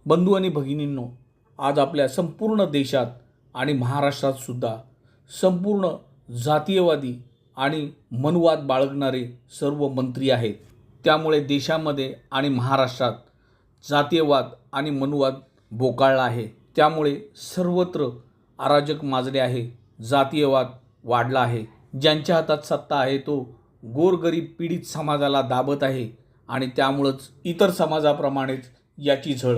बंधू आणि भगिनींनो, आज आपल्या संपूर्ण देशात आणि महाराष्ट्रात सुद्धा संपूर्ण जातीयवादी आणि मनुवाद बाळगणारे सर्व मंत्री आहेत। त्यामुळे देशामध्ये आणि महाराष्ट्रात जातीयवाद आणि मनुवाद बोकाळला आहे। त्यामुळे सर्वत्र अराजक माजले आहे, जातीयवाद वाढला आहे। ज्यांच्या हातात सत्ता आहे तो गोरगरीब पीडित समाजाला दाबत आहे आणि त्यामुळेच इतर समाजाप्रमाणेच याची झळ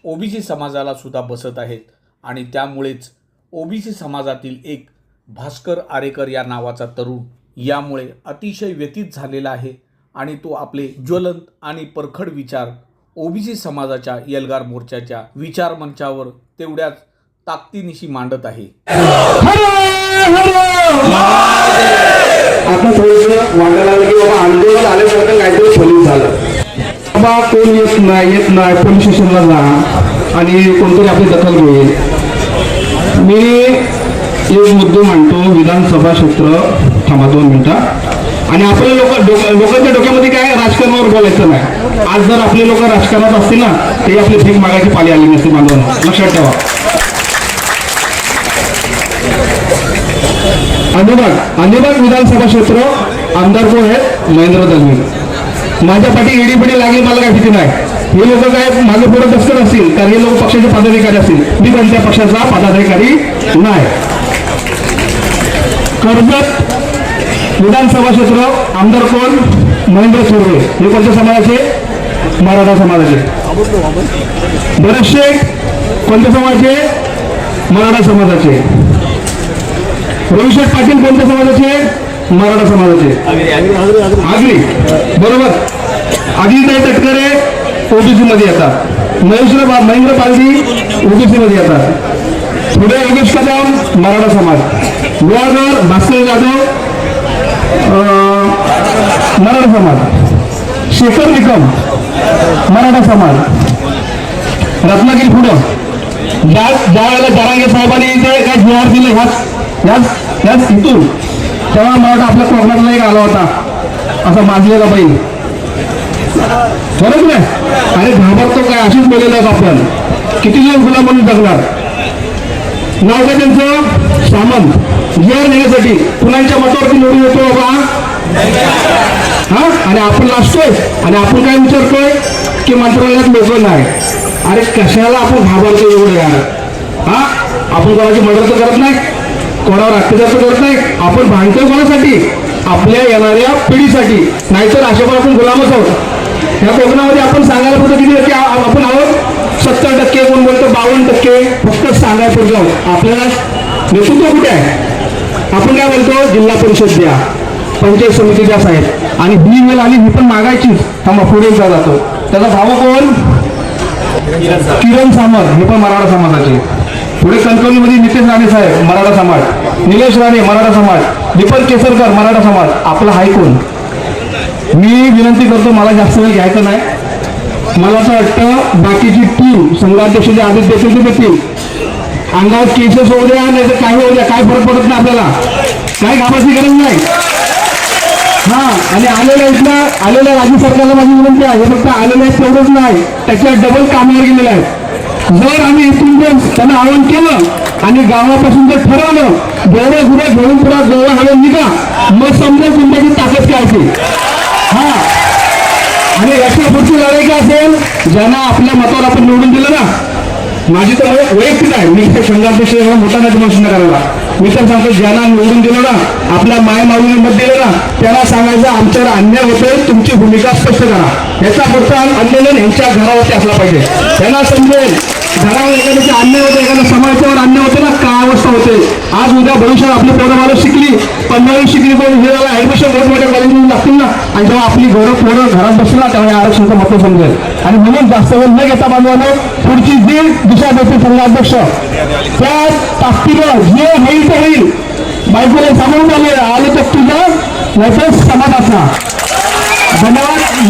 ओबीसी समाजाला सुद्धा बसत आहेत आणि त्यामुळेच ओबीसी समाजातील एक भास्कर आरेकर या नावाचा तरुण यामुळे अतिशय व्यथित झालेला आहे आणि तो आपले ज्वलंत आणि परखड विचार ओबीसी समाजाच्या एल्गार मोर्चाच्या विचार मंचावर तेवढ्याच ताकदीनिशी मांडत आहे। आता थोडंसं वाटायला लागलं की बाबा आंदोलन आल्यासारखं काहीतरी फलित झालं। बाबा कोण येत नाही पोलीस स्टेशनला जा आणि कोणतरी आपली दखल घेईल। मी एक मुद्दे मांडतो, विधानसभा क्षेत्र थांबा 2 मिनिटं। आणि आपले लोकांच्या डोक्यामध्ये काय राजकारणावर बोलायचं नाही। आज जर आपले लोक राजकारणात असतील ना ते आपली भीक मागायची पाळी आली नसती बांधवांना, लक्षात ठेवा। अलिबाग विधानसभा क्षेत्र आमदार कोण आहेत? महेंद्र दलवी। माझ्या पाठी एडीपडी लागली, मला काय भीती नाही। हे लोक काय माझे पुढे दस्तर असतील कारण हे लोक पक्षाचे पदाधिकारी असतील, मी कोणत्या पक्षाचा पदाधिकारी नाही। कर्जत विधानसभा क्षेत्र आमदार कोण? महेंद्र सुर्वे। हे कोणत्या समाजाचे? मराठा समाजाचे। भरत शेठ कोणत्या समाजाचे? मराठा समाजाचे। रविशेठ पाटील कोणत्या समाजाचे? मराठा समाजाचे। आगरी बरोबर। अजितदाई तटकरे ओबीसी मध्ये येतात। महेंद्र पालवी ओबीसी मध्ये येतात। पुढे योगेश कदम मराठा समाज। गोवागर भास्कर जाधव मराठा समाज। शेखर निकम मराठा समाज। रत्नागिरी पुढं ज्या वेळेला जरांगे साहेबांनी इथे काय जोहार दिले ह्याच इथून, तेव्हा मराठा आपल्या कोकणातला एक आला होता असा माजलेला बाई, बरोबर नाही? अरे घाबरतो काय, अशीच बोललेलं आपण किती दिवस गुलाम म्हणून जगणार। नाव काय त्यांचं? सामंत। जोर नेण्यासाठी फुलांच्या मतावरती निवडून येतो बाबा, हा? आणि आपण लाजतोय आणि आपण काय विचारतोय की मंत्रालयात लोक नाही। अरे कशाला आपण घाबरतो एवढं यार? हा, आपण कोणाची मदत तर करत नाही, कोणावर अत्याचार तर करत नाही, आपण भांडतोय कोणासाठी? आपल्या येणाऱ्या पिढीसाठी, नाहीतर अशा पण आपण गुलामच आहोत। या कोकणामध्ये आपण सांगायला पुढे किती टक्के आपण आहोत? 70%, कोण बोलतो 52%, फक्त सांगायला पुढे आहोत। आपल्याला नेतृत्व कुठे आहे? आपण काय बोलतो? जिल्हा परिषद द्या, पंचायत समिती द्या साहेब, आणि ही वेळ आली ही पण मागायचीच, थांबा पुढे जातो। त्याचा भाऊ कोण? किरण सामंत, हे पण मराठा समाजाचे। पुढे कणकवलीमध्ये नितेश राणे साहेब मराठा समाज। निलेश राणे मराठा समाज। दीपक केसरकर मराठा समाज। आपला हाय कोण? मी विनंती करतो, मला जास्त वेळ घ्यायचं नाही। मला असं वाटतं बाकीची टीम संघाध्यक्ष जे आदेश देतील ते देतील, अंगावर केसेस होऊ द्या नाही तर काही होऊ द्या, काय फरक पडत नाही आपल्याला, काही घाबरायची गरज नाही। हा, आणि आलेल्या राज्य सरकारला माझी विनंती आहे, हे फक्त आलेलं आहे तेवढंच नाही, त्याच्या डबल कामावर गेलेलं आहे। जर आम्ही इथून त्यांना आवाहन केलं आणि गावापासून जर ठरवलं जेवढं गुन्हे घेऊन पुढे गोवा हवे निघा, मग समजा तुमच्याची ताकद काय असेल। हा, आणि याच्या पुढची लढाई काय असेल? ज्यांना आपल्या मतावर आपण निवडून दिलं ना, माझी तर वैयक्तिक आहे, मी संघाध्यक्ष मोठा नाही तुम्हाला करायला, मी तर सांगतो ज्यांना निवडून दिलं ना, आपल्या मायमाऊलीने मत दिलं ना, त्यांना सांगायचं आमच्यावर अन्याय होतोय, तुमची भूमिका स्पष्ट करा। याचा पुढचा आंदोलन यांच्या घरावरती असला पाहिजे, त्यांना समजेल घरावर एखाद्याचा अन्याय होतो, एखाद्या समाजावर अन्याय होतो ना, काय अवस्था होते। आज उद्या भविष्यात आपली पोरं मला शिकली, 15वी शिकली, पण हे ऍडमिशन मोठमोठ्या कॉलेजमध्ये लागतील ना, आणि जेव्हा आपली पोरं घरात बसला तेव्हा आरक्षणाचं महत्व समजेल। आणि म्हणून जास्त वेळ न घेता बांधवांनो, पुढची जी दिशा देते संघाध्यक्ष त्या ताकदीनं जे होईल ते होईल, बायकोला सांगून आलं तर तुझं नाहीतर समाजाचा। धन्यवाद।